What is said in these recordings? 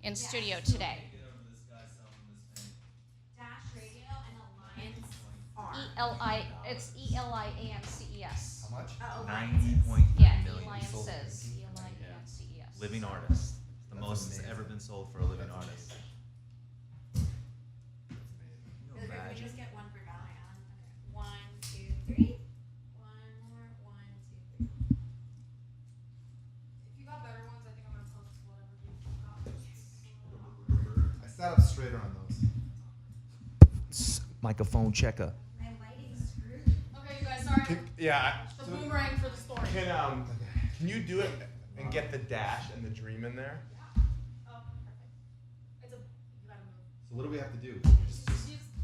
in studio today. Dash Radio and Eliance are. It's Eliances. How much? 90.3 Yeah, million. Eliances. Eliances. Living artist. The That's most amazing. that's ever been sold for a living That's artist. Can we Imagine. just get one for Valiant? Okay. 1, 2, 3. One more. 1, 2, 3. If you got better ones, I think I'm gonna post whatever you got. I sat up straighter on those. Microphone checker. My lighting's screwed. Okay, you guys, sorry. Yeah. The boomerang for the story. Can you do it and get the dash and the dream in there? Oh, perfect. It's a. You gotta move. So what do we have to do? Just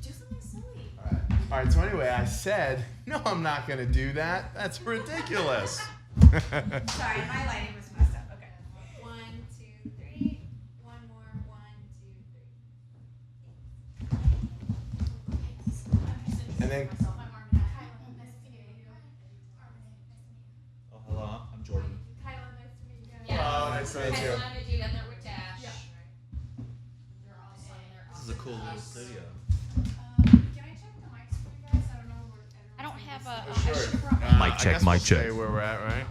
do something silly. All right. All right. So anyway, I said no. I'm not gonna do that. That's ridiculous. Sorry, my lighting was messed up. Okay. 1, 2, 3. One more. 1, 2, 3. And then I'm Armin. Hi, nice to meet you. Armin, nice to meet you. Oh, hello. I'm Jordan. Kyla, nice to meet you guys. Yeah. Oh, nice to meet you. Okay, so I'm gonna do that there with Dash. Yeah. They're awesome. They're This is a cool little studio. Can I check the mics for you guys? I don't know where I don't have a. Sure. Mic check, I guess mic we'll check. Stay where we're at, right?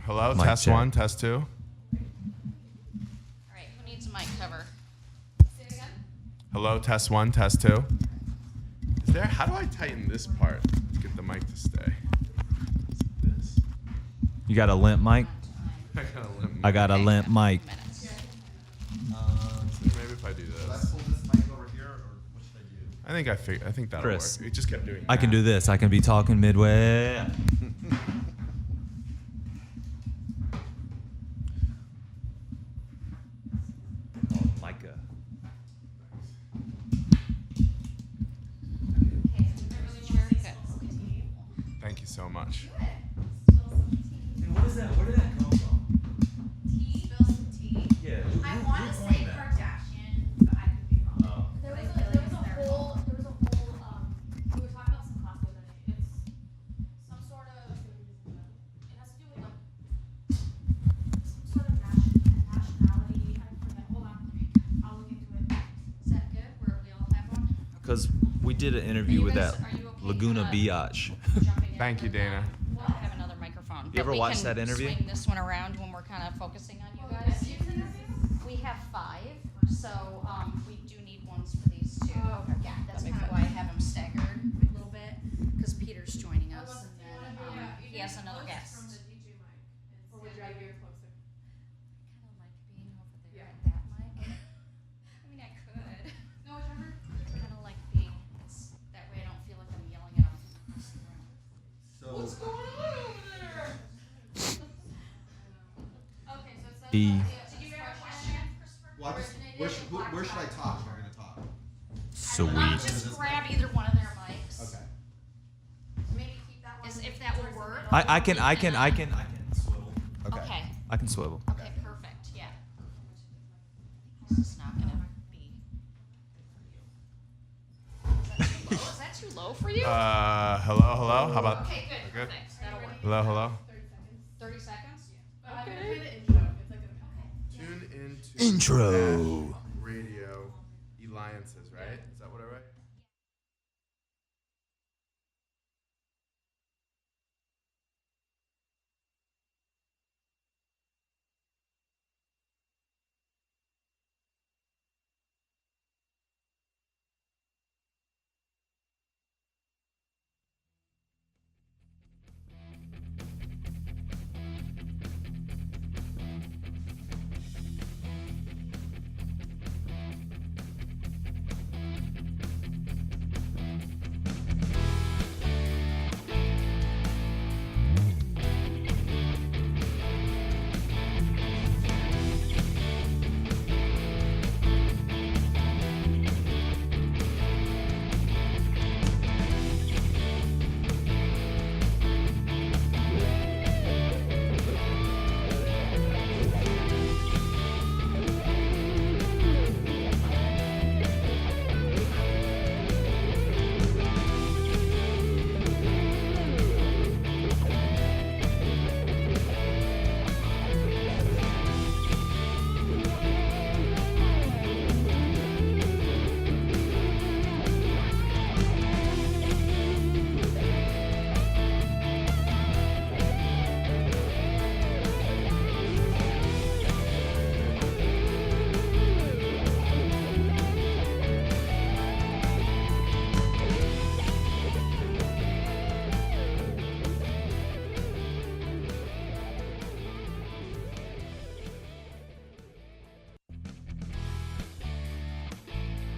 Hello. Mic Test check. 1. Test 2. All right, who needs a mic cover? Say it again. Hello. Test 1. Test 2. Is there? How do I tighten this part to get the mic to stay? This. You got a limp mic? I got a limp. I got a limp mic. Minutes. Maybe if I do Should I this. pull this mic over here, or what should I do? I think that'll Chris. work. It just kept doing. I can that. do this. I can be talking midway. Oh, Micah. Okay, really sure. Good. Thank you so much. What is that? Where did that come from? Tea. Spill some tea. Yeah. I want to say Kardashian, but I could be wrong. Oh. There was a whole, we were talking about some class the other day. It's some sort of, it has to do with like, some sort of nationality. I forget, hold on, I'll look into it. Is that good? Where we all have one? Because we did an interview with that Are you okay Laguna kinda Biatch. jumping in Thank you, with, Dana. We'll have another microphone. You ever but we watched can that interview? Swing this one around when we're kind of focusing on you Okay, guys. do you have interviews? We have 5, so we do need ones for these two. Oh, okay. Yeah, that's That kind makes of why I have them staggered a little bit, because Peter's joining us, and then he has another guest. From the DJ mic. Or would you rather be closer? I kind of like being over there at that mic. I mean, I could. No, whichever. I kind of like being, that way I don't feel like I'm yelling at them across the room. So Going on over there? Okay, so it says. E. Did you have a question? well, where should I talk if I'm going to talk? Sweet. Just grab either one of their mics. Okay. Maybe keep that one. If that will work. I can swivel. Okay. I can swivel. Okay, perfect, yeah. This is not gonna be. Is that too low for you? Hello. How about? Okay, good, Good. perfect, that'll work. Hello. 30 seconds. 30 seconds? But I'm gonna play the intro. It's like a. Tune into Intro. Dash Radio Eliances, right? Is that what I write?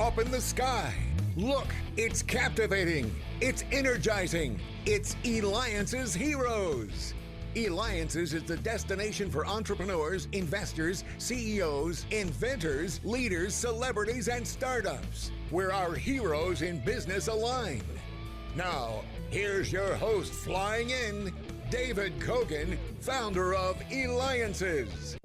up in the sky. Look, it's captivating. It's energizing. It's Eliances Heroes. Eliances is the destination for entrepreneurs, investors, CEOs, inventors, leaders, celebrities, and startups, where our heroes in business align. Now, here's your host flying in, David Kogan, founder of Eliances.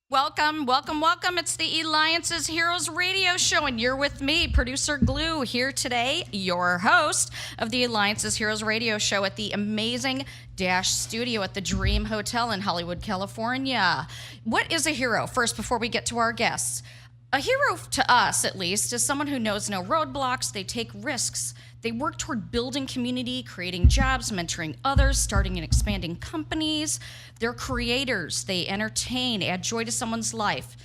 Welcome, welcome, welcome. It's the Eliances Heroes Radio Show, and you're with me, Producer Glue, here today, your host of the Eliances Heroes Radio Show at the amazing Dash Studio at the Dream Hotel in Hollywood, California. What is a hero? First, before we get to our guests, a hero, to us at least, is someone who knows no roadblocks. They take risks. They work toward building community, creating jobs, mentoring others, starting and expanding companies. They're creators. They entertain, add joy to someone's life.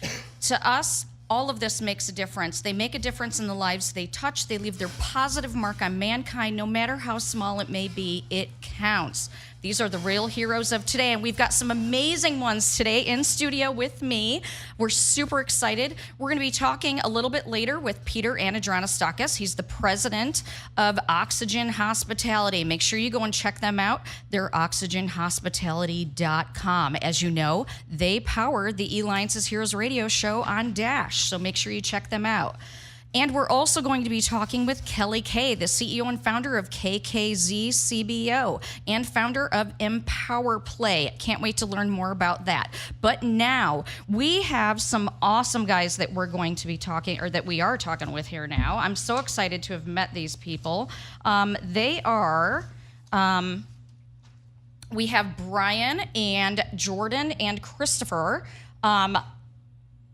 To us, all of this makes a difference. They make a difference in the lives they touch. They leave their positive mark on mankind, no matter how small it may be. It counts. These are the real heroes of today, and we've got some amazing ones today in studio with me. We're super excited. We're going to be talking a little bit later with Peter Anadronistakis. He's the president of Oxygen Hospitality. Make sure you go and check them out. They're oxygenhospitality.com. As you know, they power the Eliances Heroes Radio Show on Dash, so make sure you check them out. And we're also going to be talking with Kelly Kay, the CEO and founder of KKZ CBO and founder of Empower Play. Can't wait to learn more about that. But now we have some awesome guys that we're going to be talking, or that we are talking with here now. I'm so excited to have met these people. They are... we have Brian and Jordan and Christopher.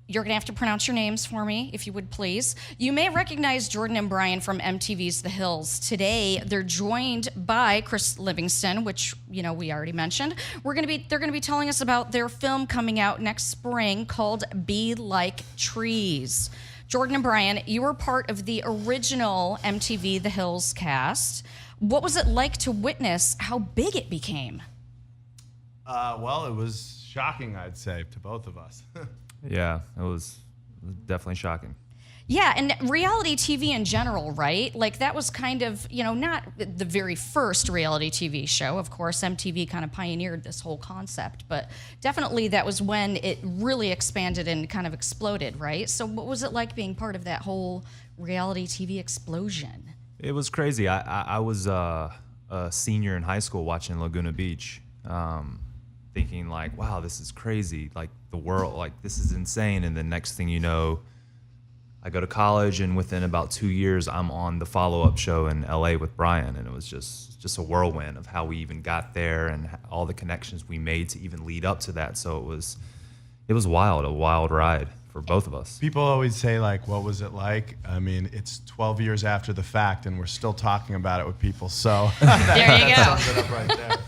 You're going to have to pronounce your names for me, if you would please. You may recognize Jordan and Brian from MTV's The Hills. Today, they're joined by Chris Livingston, which, you know, we already mentioned. They're going to be telling us about their film coming out next spring called Be Like Trees. Jordan and Brian, you were part of the original MTV The Hills cast. What was it like to witness how big it became? Well, it was shocking, I'd say, to both of us. Yeah, it was definitely shocking. Yeah, and reality TV in general, right? Like, that was kind of, you know, not the very first reality TV show. Of course, MTV kind of pioneered this whole concept, but definitely that was when it really expanded and kind of exploded, right? So what was it like being part of that whole reality TV explosion? It was crazy. I was a senior in high school watching Laguna Beach, thinking like, wow, this is crazy. Like, the world, like, this is insane. And the next thing you know, I go to college, and within about 2 years, I'm on the follow-up show in LA with Brian. And it was just a whirlwind of how we even got there and all the connections we made to even lead up to that. So it was wild, a wild ride for both of us. People always say, like, what was it like? I mean, it's 12 years after the fact, and we're still talking about it with people. So There you go. That sums it up right there.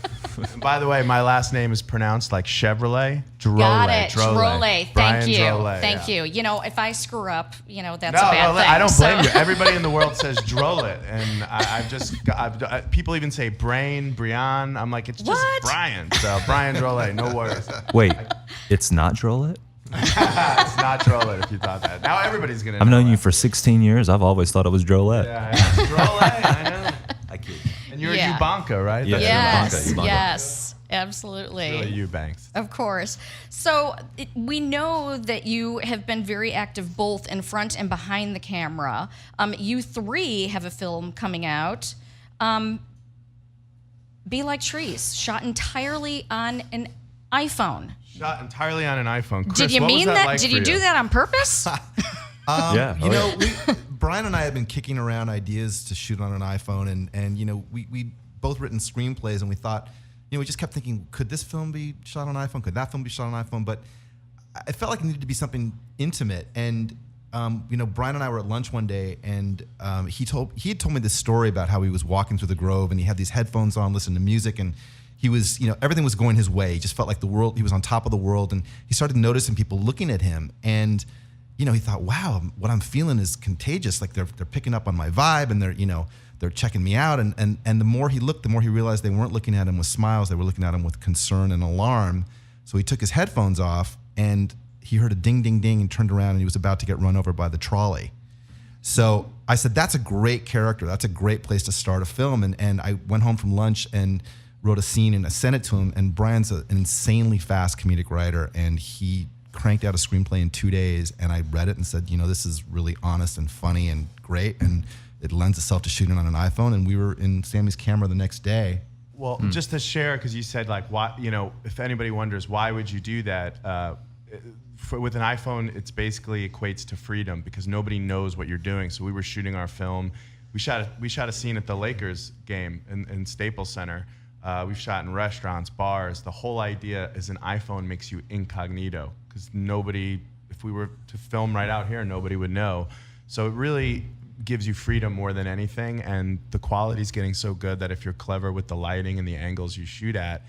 And by the way, my last name is pronounced like Chevrolet. Drolet. Got it. Drolet. Thank Brian you. Drolet, Thank yeah. you. You know, if I screw up, you know, that's No, a bad thing. I don't blame so. you. Everybody in the world says Drolet, and people even say Brian. I'm like, it's just What? Brian. So Brian Drolet, no worries. Wait, it's not Drolet? It's not Drolet if you thought that. Now everybody's gonna. I've know known you that. for 16 years. I've always thought it was Drolet. Yeah, Drolet. I know. I kid. And you're Yeah. a Eubanka, right? Yeah. Yes, Eubanka. yes, absolutely. Really Eubanks. Of course. So we know that you have been very active both in front and behind the camera. You three have a film coming out, Be Like Trees, shot entirely on an iPhone. Shot entirely on an iPhone. Chris, Did you what was mean that? that? Like Did for you do that on purpose? Yeah. You know, Brian and I have been kicking around ideas to shoot on an iPhone, and you know, we both written screenplays, and we thought, you know, we just kept thinking, could this film be shot on iPhone? Could that film be shot on iPhone? But I felt like it needed to be something intimate. And you know, Brian and I were at lunch one day, and he had told me this story about how he was walking through the Grove, and he had these headphones on, listening to music, and he was, you know, everything was going his way. He just felt like the world, he was on top of the world, and he started noticing people looking at him, and you know, he thought, wow, what I'm feeling is contagious. Like they're picking up on my vibe, and they're checking me out. And the more he looked, the more he realized they weren't looking at him with smiles. They were looking at him with concern and alarm. So he took his headphones off, and he heard a ding, ding, ding, and turned around, and he was about to get run over by the trolley. So I said, that's a great character. That's a great place to start a film. And I went home from lunch and wrote a scene and I sent it to him. And Brian's an insanely fast comedic writer, and he cranked out a screenplay in 2 days. And I read it and said, this is really honest and funny and great, and it lends itself to shooting on an iPhone. And we were in Sammy's camera the next day. Well, just to share, because you said like, why, if anybody wonders why would you do that, with an iPhone, it's basically equates to freedom because nobody knows what you're doing. So we were shooting our film. We shot a scene at the Lakers game in Staples Center. We've shot in restaurants, bars. The whole idea is an iPhone makes you incognito because nobody, if we were to film right out here, nobody would know. So it really gives you freedom more than anything, and the quality's getting so good that if you're clever with the lighting and the angles you shoot at,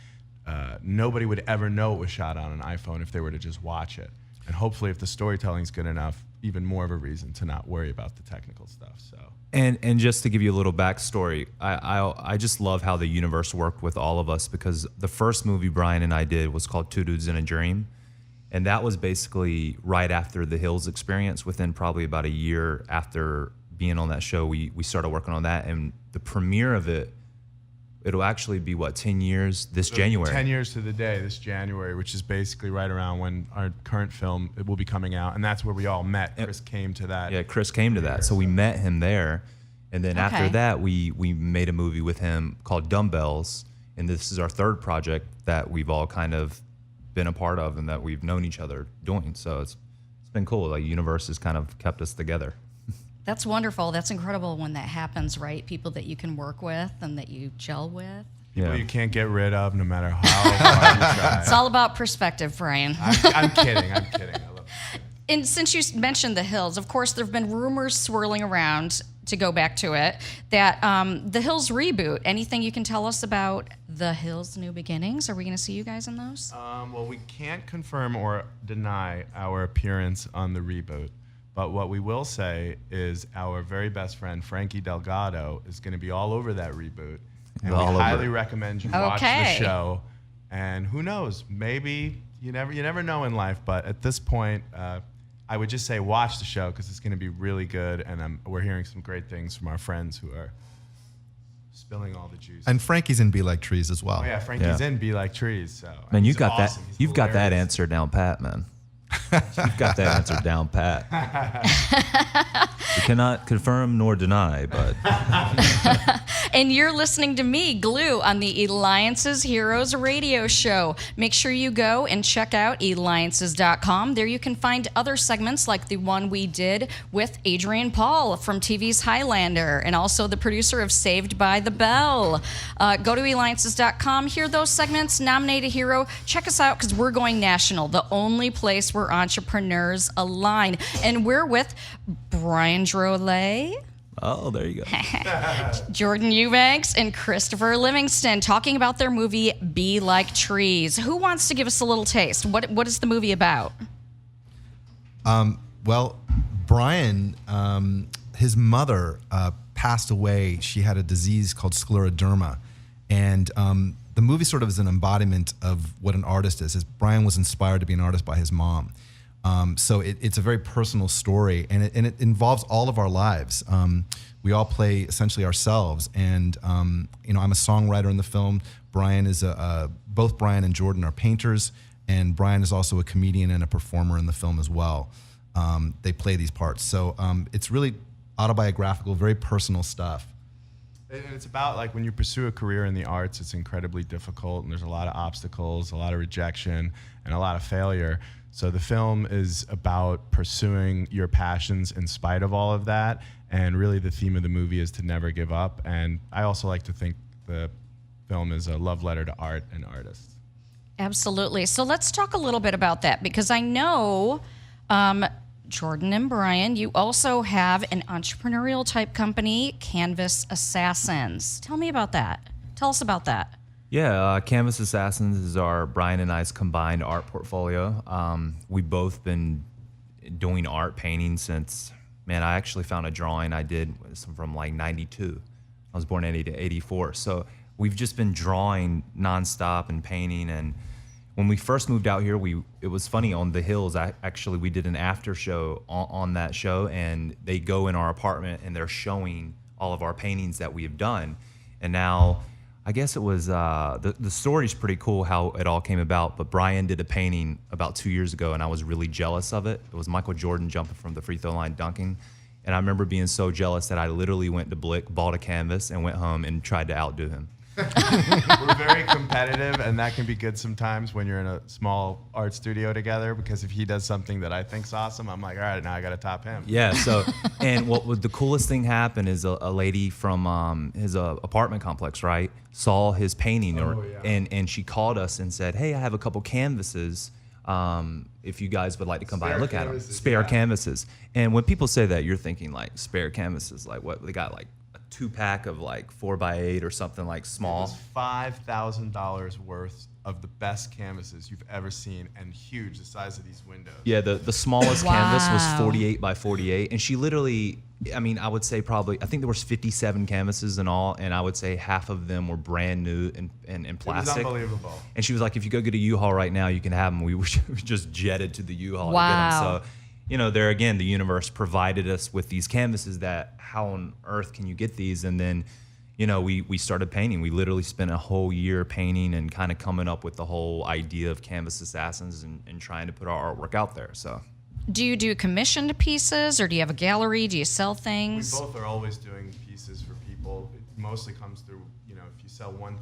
nobody would ever know it was shot on an iPhone if they were to just watch it. And hopefully if the storytelling's good enough, even more of a reason to not worry about the technical stuff. So. And just to give you a little backstory, I just love how the universe worked with all of us, because the first movie Brian and I did was called Two Dudes in a Dream. And that was basically right after the Hills experience. Within probably about a year after being on that show, we started working on that. And the premiere of it'll actually be, 10 years this January? 10 years to the day this January, which is basically right around when our current film will be coming out. And that's where we all met. Chris came to that. Yeah, Chris came to that. So we met him there. And then after that, we made a movie with him called Dumbbells. And this is our third project that we've all kind of been a part of and that we've known each other doing. So it's been cool. Like, universe has kind of kept us together. That's wonderful. That's incredible when that happens, right? People that you can work with and that you gel with. People you can't get rid of no matter how hard you try. It's all about perspective, Brian. I'm kidding. I love it. And since you mentioned the Hills, of course, there have been rumors swirling around, to go back to it, that the Hills reboot. Anything you can tell us about the Hills New Beginnings? Are we going to see you guys in those? Well, we can't confirm or deny our appearance on the reboot. But what we will say is our very best friend, Frankie Delgado, is going to be all over that reboot. And we highly recommend you watch the show. And who knows, maybe, you never know in life, but at this point, I would just say watch the show because it's going to be really good. And we're hearing some great things from our friends who are spilling all the juice. And Frankie's in Be Like Trees as well. Oh yeah, Frankie's in Be Like Trees. So man, you've got that answer down pat, man. You've got that answer down pat. We cannot confirm nor deny, but. And you're listening to me, Glue, on the Eliances Heroes Radio Show. Make sure you go and check out Eliances.com. There you can find other segments like the one we did with Adrian Paul from TV's Highlander, and also the producer of Saved by the Bell. Go to Eliances.com, hear those segments, nominate a hero. Check us out because we're going national, the only place where entrepreneurs align. And we're with Brian Drolet. Oh, there you go. Jordan Eubanks and Christopher Livingston talking about their movie Be Like Trees. Who wants to give us a little taste? What is the movie about? Well, Brian, his mother passed away. She had a disease called scleroderma. And the movie sort of is an embodiment of what an artist is. Brian was inspired to be an artist by his mom. So it's a very personal story, and it involves all of our lives. We all play essentially ourselves, and I'm a songwriter in the film. Brian is both Brian and Jordan are painters, and Brian is also a comedian and a performer in the film as well. They play these parts, so it's really autobiographical, very personal stuff. And it's about, like, when you pursue a career in the arts, it's incredibly difficult, and there's a lot of obstacles, a lot of rejection, and a lot of failure. So the film is about pursuing your passions in spite of all of that, and really the theme of the movie is to never give up. And I also like to think the film is a love letter to art and artists. Absolutely. So let's talk a little bit about that, because I know, Jordan and Brian, you also have an entrepreneurial type company, Canvas Assassins. Tell me about that. Tell us about that. Yeah, Canvas Assassins is our Brian and I's combined art portfolio. We've both been doing art painting since, man, I actually found a drawing I did from like 92. I was born in 84. So we've just been drawing nonstop and painting, and when we first moved out here, it was funny on the hills. Actually, we did an after show on that show, and they go in our apartment and they're showing all of our paintings that we have done. And now, I guess it was the story's pretty cool how it all came about. But Brian did a painting about 2 years ago, and I was really jealous of it. It was Michael Jordan jumping from the free throw line dunking. And I remember being so jealous that I literally went to Blick, bought a canvas, and went home and tried to outdo him. We're very competitive, and that can be good sometimes when you're in a small art studio together, because if he does something that I think's awesome, I'm like, all right, now I got to top him. Yeah, so, and what was the coolest thing happened is a lady from his apartment complex, right, saw his painting, and she called us and said, hey, I have a couple canvases. If you guys would like to come by and look at them. Spare canvases. And when people say that, you're thinking like spare canvases, like what, they got like a 2-pack of like 4x8 or something like small. It was $5,000 worth of the best canvases you've ever seen, and huge, the size of these windows. Yeah, the smallest canvas was 48 by 48, and she literally, I mean, I would say probably, I think there was 57 canvases in all, and I would say half of them were brand new and plastic. It was unbelievable. And she was like, if you go get a U-Haul right now, you can have them. We just jetted to the U-Haul Wow. to get them. So, you know, there again, the universe provided us with these canvases that, how on earth can you get these? And then, you know, we started painting. We literally spent a whole year painting and kind of coming up with the whole idea of Canvas Assassins and trying to put our artwork out there. So, Do you do commissioned pieces, or do you have a gallery? Do you sell things? We both are always doing pieces for people. It mostly comes through, you know, if you sell one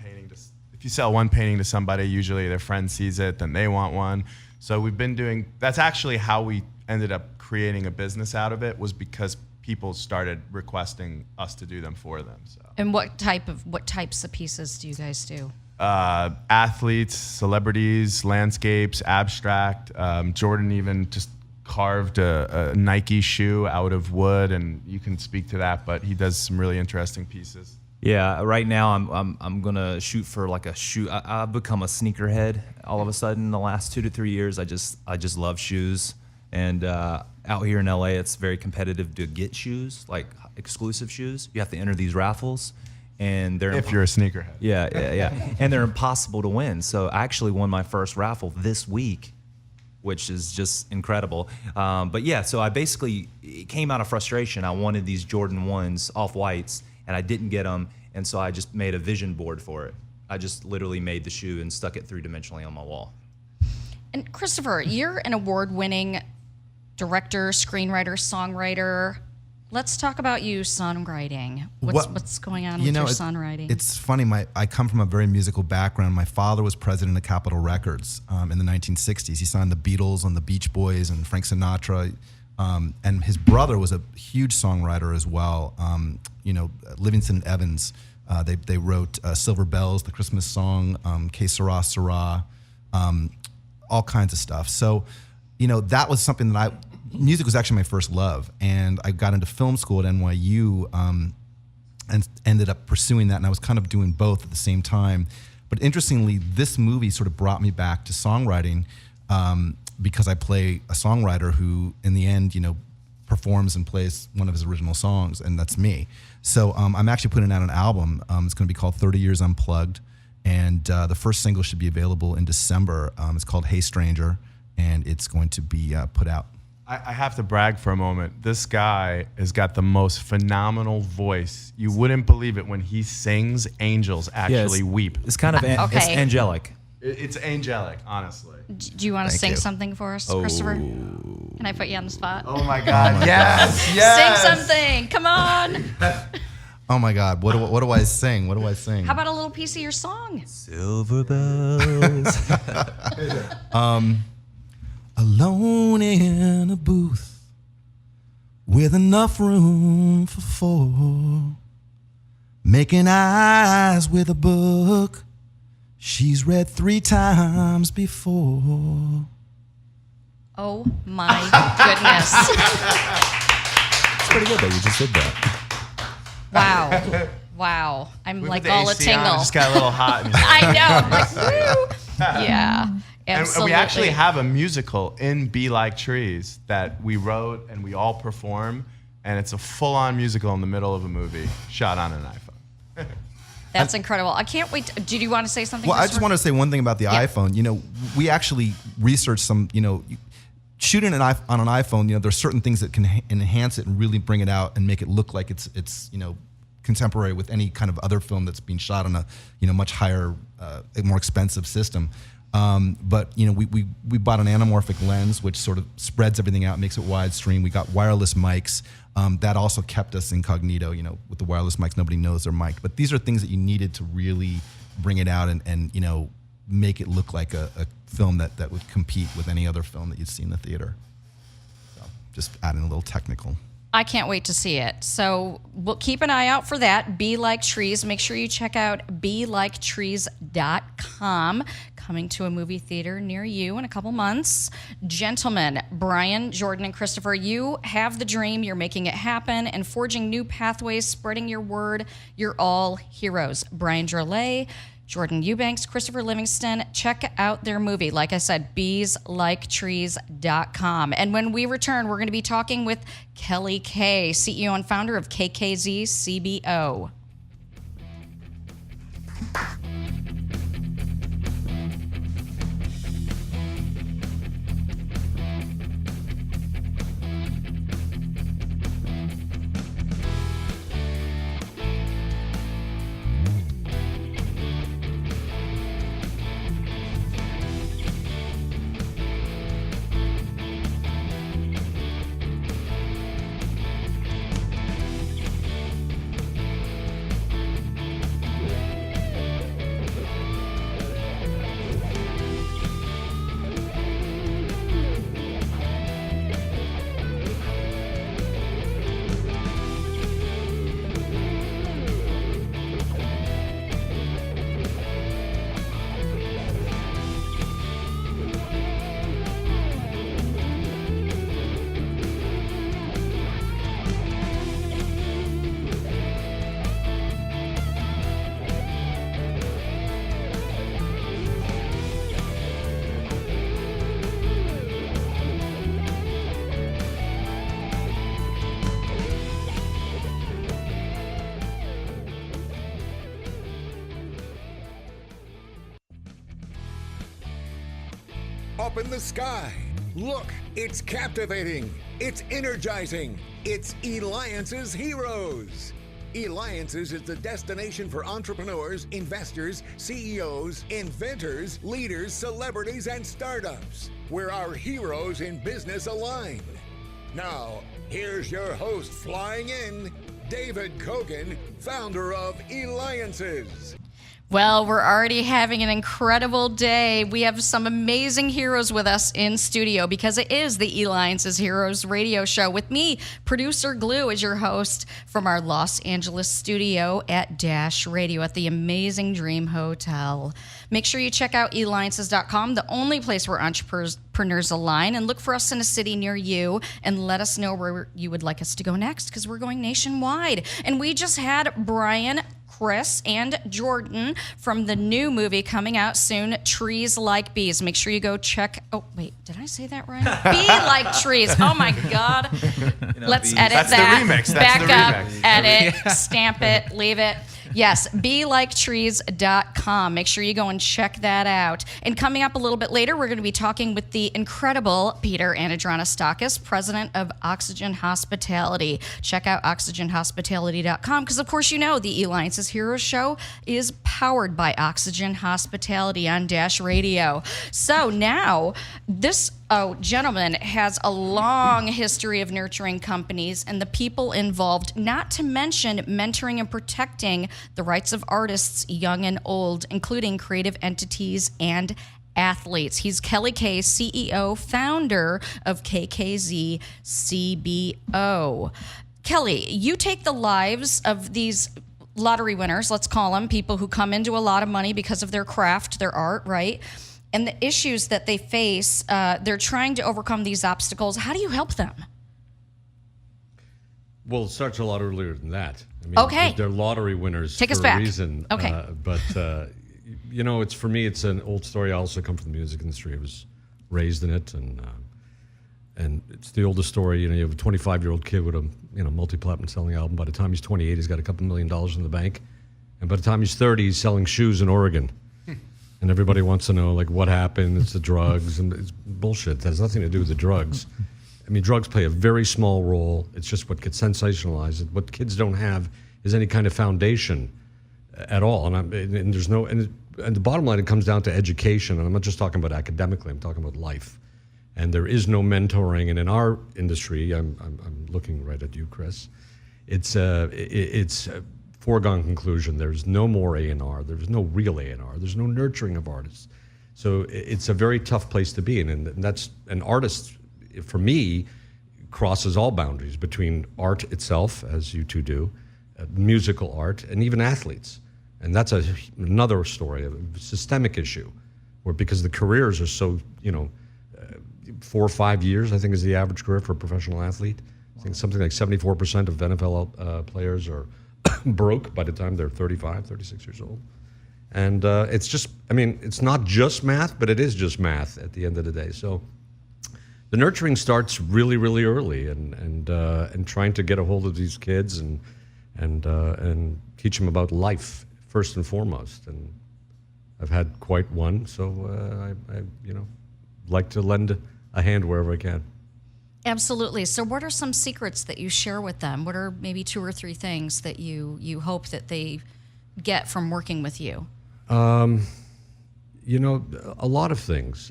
painting to somebody, usually their friend sees it, then they want one. So we've been doing. That's actually how we ended up creating a business out of it, was because people started requesting us to do them for them. So. And what types of pieces do you guys do? Athletes, celebrities, landscapes, abstract. Jordan even just carved a Nike shoe out of wood, and you can speak to that, but he does some really interesting pieces. yeah, right now I'm gonna shoot for like a shoe. I've become a sneakerhead all of a sudden. The last 2 to 3 years, I just love shoes. And out here in LA, it's very competitive to get shoes, like exclusive shoes. You have to enter these raffles, and they're If you're a sneakerhead. yeah, and they're impossible to win. So I actually won my first raffle this week, which is just incredible. But yeah, so I basically, it came out of frustration. I wanted these Jordan 1s, off-whites, and I didn't get them, and so I just made a vision board for it. I just literally made the shoe and stuck it 3-dimensionally on my wall. And Christopher, you're an award-winning director, screenwriter, songwriter. Let's talk about you songwriting. What's going on with your songwriting? It's funny. I come from a very musical background. My father was president of Capitol Records in the 1960s. He signed the Beatles and the Beach Boys and Frank Sinatra. And his brother was a huge songwriter as well. Livingston and Evans. They wrote Silver Bells, the Christmas song, Que Sera, Sera, all kinds of stuff. So, that was something that music was actually my first love. And I got into film school at NYU and ended up pursuing that. And I was kind of doing both at the same time. But interestingly, this movie sort of brought me back to songwriting because I play a songwriter who, in the end, performs and plays one of his original songs, and that's me. So I'm actually putting out an album. It's going to be called 30 Years Unplugged. And the first single should be available in December. It's called Hey Stranger, and it's going to be put out. I have to brag for a moment. This guy has got the most phenomenal voice. You wouldn't believe it. When he sings, angels actually weep. It's kind of it's angelic. It's angelic, honestly. Do you want to sing something for us, Christopher? Can I put you on the spot? Oh my God! Yes. Sing something. Come on. Oh my God! What do I sing? What do I sing? How about a little piece of your song? Silver bells. Alone in a booth with enough room for 4, making eyes with a book she's read 3 times before. Oh my goodness. It's pretty good that you just did that. Wow. I'm We like put the all a AC on, tingle. it just got a little hot. I know. I'm like, woo. Yeah. Absolutely. And we actually have a musical in Be Like Trees that we wrote and we all perform, and it's a full-on musical in the middle of a movie shot on an iPhone. That's incredible. I can't wait. Did you want to say something? Well, I just want to say one thing about the iPhone. You know, we actually researched some, you know, shooting on an iPhone, you know, there's certain things that can enhance it and really bring it out and make it look like it's you know, contemporary with any kind of other film that's being shot on a, you know, much higher, more expensive system. But you know, we bought an anamorphic lens, which sort of spreads everything out, makes it widestream. We got wireless mics. That also kept us incognito. You know, with the wireless mics, nobody knows they're mic'd. But these are things that you needed to really bring it out and you know, make it look like a film that would compete with any other film that you'd see in the theater. So just adding a little technical. I can't wait to see it. So we'll keep an eye out for that. Be Like Trees. Make sure you check out beliketrees.com. Coming to a movie theater near you in a couple months. Gentlemen, Brian, Jordan, and Christopher, you have the dream. You're making it happen and forging new pathways, spreading your word. You're all heroes. Brian Drolet, Jordan Eubanks, Christopher Livingston, check out their movie. Like I said, beesliketrees.com. And when we return, we're going to be talking with Kelly Kay, CEO and founder of KKZ CBO. Up in the sky. Look, it's captivating. It's energizing. It's Eliances Heroes. Eliances is the destination for entrepreneurs, investors, CEOs, inventors, leaders, celebrities, and startups, where our heroes in business align. Now, here's your host flying in, David Kogan, founder of Eliances. Well, we're already having an incredible day. We have some amazing heroes with us in studio because it is the Eliances Heroes Radio Show with me, producer Glue, as your host from our Los Angeles studio at Dash Radio at the amazing Dream Hotel. Make sure you check out Eliances.com, the only place where entrepreneurs align, and look for us in a city near you and let us know where you would like us to go next because we're going nationwide. And we just had Brian, Chris, and Jordan from the new movie coming out soon, Trees Like Bees. Make sure you go check. Oh, wait, did I say that right? Be Like Trees. Oh, my God. Let's edit That's that. the remix. That's Back the up, remix. edit, stamp it, leave it. Yes, beliketrees.com. Make sure you go and check that out. And coming up a little bit later, we're going to be talking with the incredible Peter Anadronastakis, president of Oxygen Hospitality. Check out oxygenhospitality.com because, of course, you know the Eliances Heroes Show is powered by Oxygen Hospitality on Dash Radio. So now, this gentleman has a long history of nurturing companies and the people involved, not to mention mentoring and protecting the rights of artists, young and old, including creative entities and athletes. He's Kelly Kay, CEO, founder of KKZ CBO. Kelly, you take the lives of these lottery winners, let's call them, people who come into a lot of money because of their craft, their art, right? And the issues that they face, they're trying to overcome these obstacles. How do you help them? Well, it starts a lot earlier than that. I mean, Okay. They're lottery winners Take us for back. a reason. Okay. But, you know, it's for me, it's an old story. I also come from the music industry. I was raised in it, and it's the oldest story. You know, you have a 25-year-old kid with a multi-platinum selling album. By the time he's 28, he's got a couple $1 million in the bank. And by the time he's 30, he's selling shoes in Oregon. And everybody wants to know, like, what happened. It's the drugs. And it's bullshit. It has nothing to do with the drugs. I mean, drugs play a very small role. It's just what gets sensationalized. What kids don't have is any kind of foundation at all. And there's no, and the bottom line, it comes down to education. And I'm not just talking about academically, I'm talking about life. And there is no mentoring. And in our industry, I'm looking right at you, Chris. It's a foregone conclusion. There's no more A&R. There's no real A&R. There's no nurturing of artists. So it's a very tough place to be in. And that's an artist, for me, crosses all boundaries between art itself, as you two do, musical art, and even athletes. And that's another story, a systemic issue, where because the careers are so, 4 or 5 years, I think, is the average career for a professional athlete. I think something like 74% of NFL players are broke by the time they're 35, 36 years old. And it's just, it's not just math, but it is just math at the end of the day. So the nurturing starts really, really early, and trying to get a hold of these kids and teach them about life first and foremost. And I've had quite one, so I like to lend a hand wherever I can. Absolutely. So what are some secrets that you share with them? What are maybe 2 or 3 things that you hope that they get from working with you? A lot of things.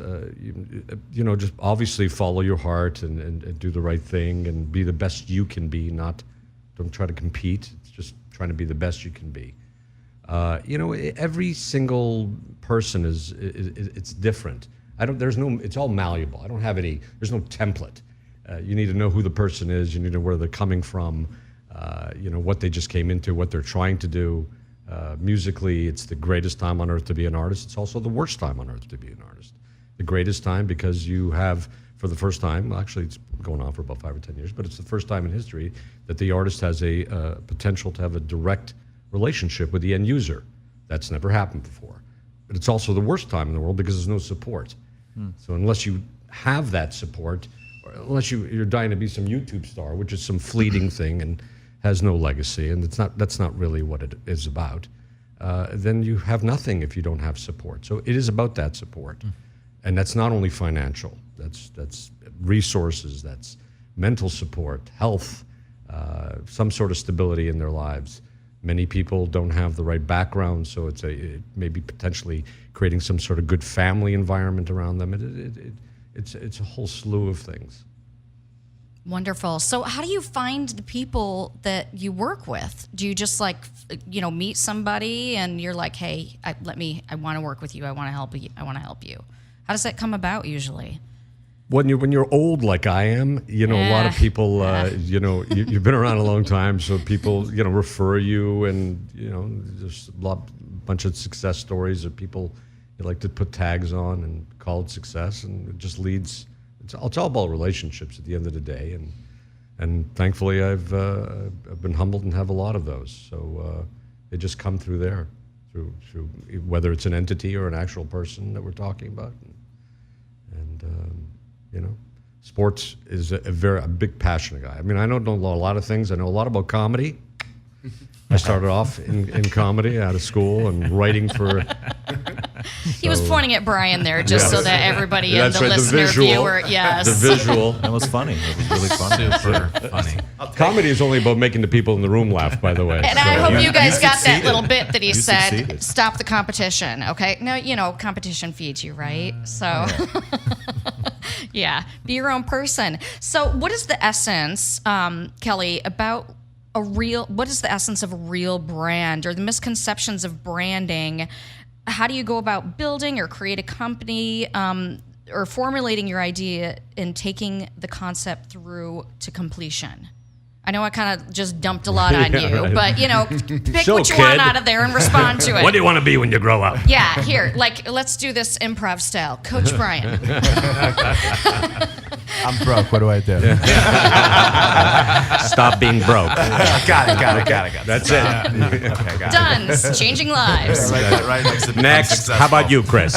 Just obviously follow your heart and do the right thing and be the best you can be. Don't try to compete. It's just trying to be the best you can be. Every single person it's different. It's all malleable. I don't have there's no template. You need to know who the person is. You need to know where they're coming from, what they just came into, what they're trying to do. Musically, it's the greatest time on earth to be an artist. It's also the worst time on earth to be an artist. The greatest time because you have, for the first time, actually it's going on for about 5 or 10 years, but it's the first time in history that the artist has a potential to have a direct relationship with the end user. That's never happened before. But it's also the worst time in the world because there's no support. So unless you have that support, or unless you're dying to be some YouTube star, which is some fleeting thing and has no legacy, and that's not really what it is about, then you have nothing if you don't have support. So it is about that support. And that's not only financial, that's resources, that's mental support, health, some sort of stability in their lives. Many people don't have the right background, so it may be potentially creating some sort of good family environment around them. It's a whole slew of things. Wonderful. So how do you find the people that you work with? Do you just meet somebody and you're like, hey, I want to work with you. I want to help you. I want to help you. How does that come about usually? When you're old like I am, a lot of people, you've been around a long time, so people, refer you, and there's a bunch of success stories of people you like to put tags on and call it success, and it just leads. It's all about relationships at the end of the day, and thankfully I've been humbled and have a lot of those. So they just come through there, through whether it's an entity or an actual person that we're talking about, and sports is a big passionate guy. I don't know a lot of things. I know a lot about comedy. I started off in comedy out of school and writing for. He was pointing at Brian there just so that everybody and the right, listener, viewer, the visual. That was funny. It was really funny. Super funny. Comedy is only about making the people in the room laugh, by the way. And I hope you guys got that succeeded. little bit that he You said, succeeded. stop the competition, okay? No, competition feeds you, right? So, yeah, be your own person. So what is the essence, Kelly, about what is the essence of a real brand, or the misconceptions of branding? How do you go about building or create a company, or formulating your idea and taking the concept through to completion? I know I kind of just dumped a lot on you, right. but pick So, what you want kid. out of there and respond to it. What do you want to be when you grow up? Yeah, here, let's do this improv style. Coach Brian. I'm broke. What do I do? Stop being broke. Got it. That's it. Okay, got it. Done. Changing lives. Right next to Next, how about you, Chris?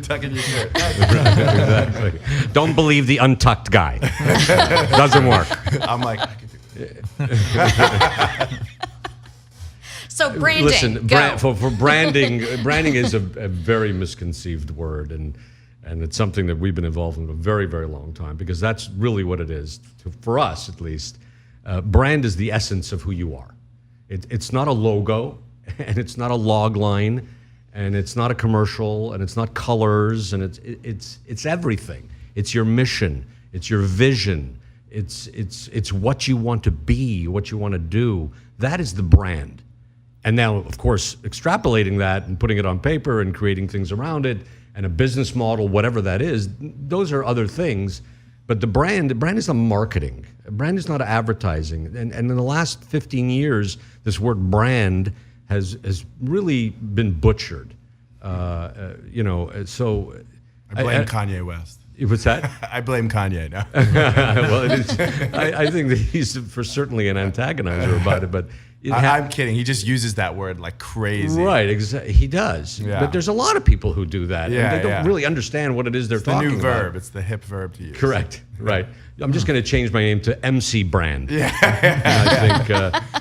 Tucking your shirt. Exactly. Don't believe the untucked guy. Doesn't work. I'm like, I can do it. So branding. Listen, go. for branding, branding is a very misconceived word, and it's something that we've been involved in a very, very long time, because that's really what it is, for us at least. Brand is the essence of who you are. It's not a logo, and it's not a log line, and it's not a commercial, and it's not colors, and it's everything. It's your mission, it's your vision, it's what you want to be, what you want to do. That is the brand. And now, of course, extrapolating that and putting it on paper and creating things around it and a business model, whatever that is, those are other things. But the brand is a marketing. A brand is not advertising. And in the last 15 years, this word brand has really been butchered. So I blame Kanye West. What's that? I blame Kanye now. Well, it is, I think that he's certainly an antagonizer about it, but I'm kidding. He just uses that word like crazy. Right, exactly. He does. Yeah. But there's a lot of people who do that. Yeah, and they don't really understand what it is they're It's the talking new about. verb. It's the hip verb to use. Correct. Right. I'm just going to change my name to MC Brand. Yeah. I think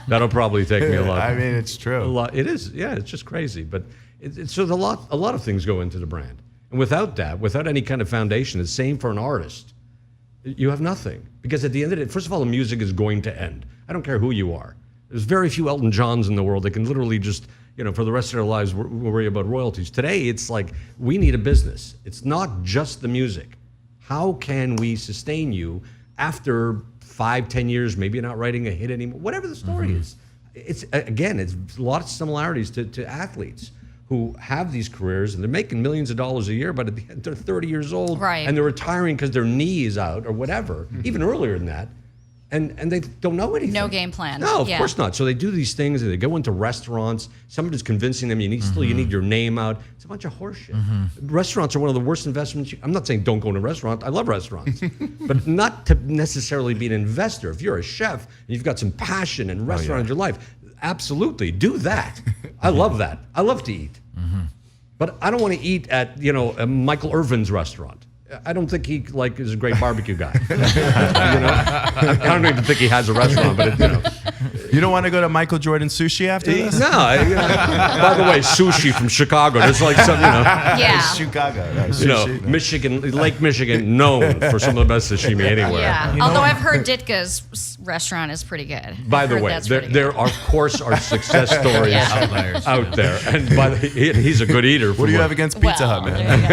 that'll probably take me a lot. I mean, it's true. A lot. It is. Yeah, it's just crazy. But so a lot of things go into the brand. And without that, without any kind of foundation, it's the same for an artist. You have nothing. Because at the end of it, first of all, the music is going to end. I don't care who you are. There's very few Elton Johns in the world that can literally just, for the rest of their lives worry about royalties. Today, it's like we need a business. It's not just the music. How can we sustain you after 5-10 years, maybe you're not writing a hit anymore, whatever the story is. It's a lot of similarities to athletes who have these careers and they're making millions of dollars a year, but at the end they're 30 years old right. and they're retiring because their knee is out or whatever, even earlier than that. And they don't know anything. No game plan. No, of course not. So they do these things and they go into restaurants. Somebody's convincing them you need your name out. It's a bunch of horseshit. Restaurants are one of the worst investments. I'm not saying don't go to a restaurant. I love restaurants. But not to necessarily be an investor. If you're a chef and you've got some passion and restaurant in your life, absolutely do that. I love that. I love to eat. But I don't want to eat at, a Michael Irvin's restaurant. I don't think he is a great barbecue guy. I don't even think he has a restaurant, but You don't want to go to Michael Jordan Sushi after this? No. By the way, sushi from Chicago. There's like some, Yeah. Chicago. Sushi, Michigan, Lake Michigan, known for some of the best sashimi anywhere. Yeah. Although I've heard Ditka's restaurant is pretty good. By the way, there are, of course, are success stories out there. And he's a good eater. What do you have against Pizza Hut, man?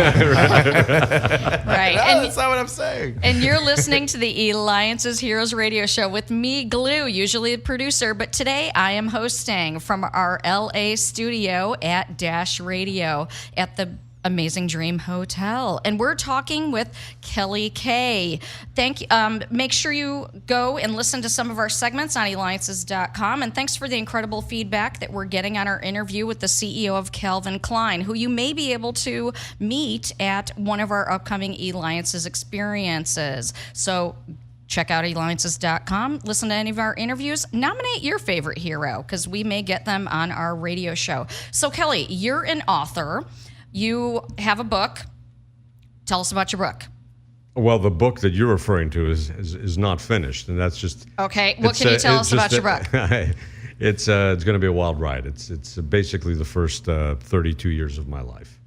Right. No, And that's not what I'm saying. And you're listening to the Eliances Heroes Radio Show with me, Glue, usually the producer, but today I am hosting from our LA studio at Dash Radio at the Amazing Dream Hotel. And we're talking with Kelly Kay. Thank you. Make sure you go and listen to some of our segments on Eliances.com. And thanks for the incredible feedback that we're getting on our interview with the CEO of Calvin Klein, who you may be able to meet at one of our upcoming Eliances experiences. So check out Eliances.com, listen to any of our interviews, nominate your favorite hero, because we may get them on our radio show. So Kelly, you're an author. You have a book. Tell us about your book. Well, the book that you're referring to is not finished, and that's just okay. What can you tell us about your book? It's going to be a wild ride. It's basically the first 32 years of my life.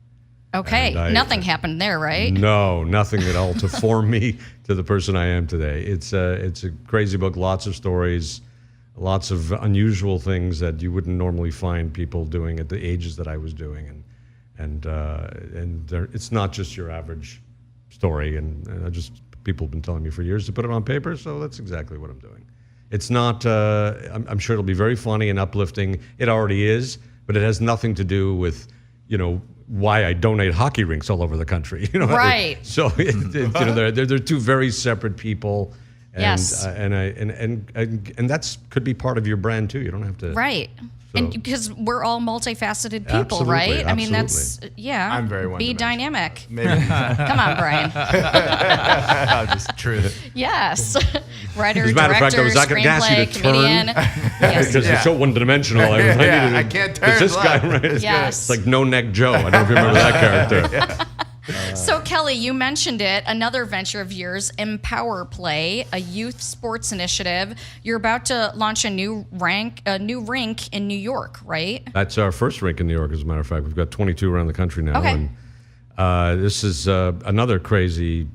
Okay, nothing happened there, right? No, nothing at all to form me to the person I am today. It's a crazy book, lots of stories, lots of unusual things that you wouldn't normally find people doing at the ages that I was doing, and it's not just your average story, and people have been telling me for years to put it on paper, so that's exactly what I'm doing. It's not, I'm sure it'll be very funny and uplifting. It already is, but it has nothing to do with, why I donate hockey rinks all over the country. Right. So they're two very separate people. And, yes. And that's could be part of your brand too. You don't have to. Right. So. And because we're all multifaceted people, Absolutely, right? I mean, absolutely. I'm very be one-dimensional. dynamic. Maybe. Come on, Brian. Just truth. Yes. Writer, As a matter of fact, director, I was not going to ask you screenplay, to comedian. turn Yes. because you're so one-dimensional. I can't turn. It's this guy, right? Yes. It's like No Neck Joe. I don't know if you remember that character. So Kelly, you mentioned it. Another venture of yours, Empower Play, a youth sports initiative. You're about to launch a new rink in New York, right? That's our first rink in New York, as a matter of fact. We've got 22 around the country now. Okay. And this is another crazy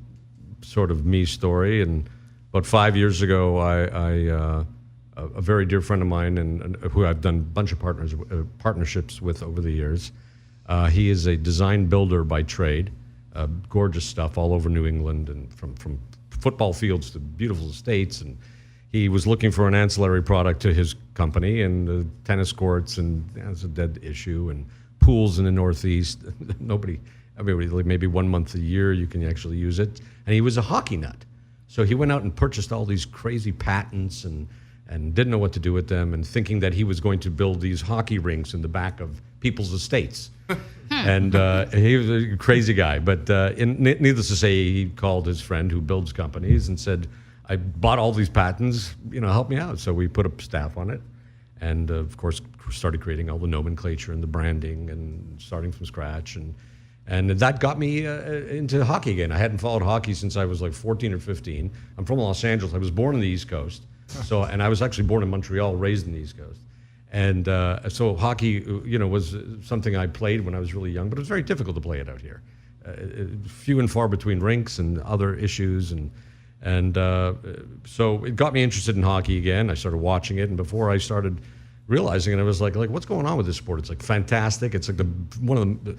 sort of me story. And about 5 years ago, a very dear friend of mine, and who I've done a bunch of partnerships with over the years, he is a design builder by trade. Gorgeous stuff all over New England, and from football fields to beautiful estates. And he was looking for an ancillary product to his company, and tennis courts, and that's a dead issue, and pools in the Northeast. Like maybe 1 month a year you can actually use it. And he was a hockey nut. So he went out and purchased all these crazy patents and didn't know what to do with them, and thinking that he was going to build these hockey rinks in the back of people's estates. And he was a crazy guy. But needless to say, he called his friend who builds companies and said, I bought all these patents, help me out. So we put a staff on it. And of course, started creating all the nomenclature and the branding and starting from scratch. And that got me into hockey again. I hadn't followed hockey since I was like 14 or 15. I'm from Los Angeles. I was born on the East Coast. And I was actually born in Montreal, raised in the East Coast. And so hockey, was something I played when I was really young, but it was very difficult to play it out here. Few and far between rinks and other issues. And so it got me interested in hockey again. I started watching it. And before I started realizing it, I was like, what's going on with this sport? It's like fantastic. It's like one of the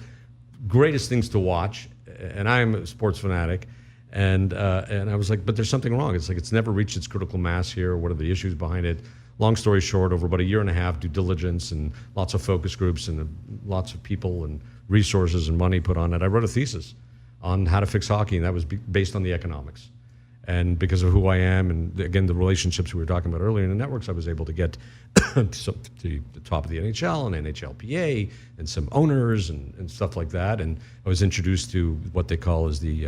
greatest things to watch. And I'm a sports fanatic. And I was like, but there's something wrong. It's like it's never reached its critical mass here. What are the issues behind it? Long story short, over about a year and a half, due diligence and lots of focus groups and lots of people and resources and money put on it, I wrote a thesis on how to fix hockey, and that was based on the economics. And because of who I am, and again, the relationships we were talking about earlier in the networks, I was able to get to the top of the NHL and NHLPA and some owners and stuff like that. And I was introduced to what they call as the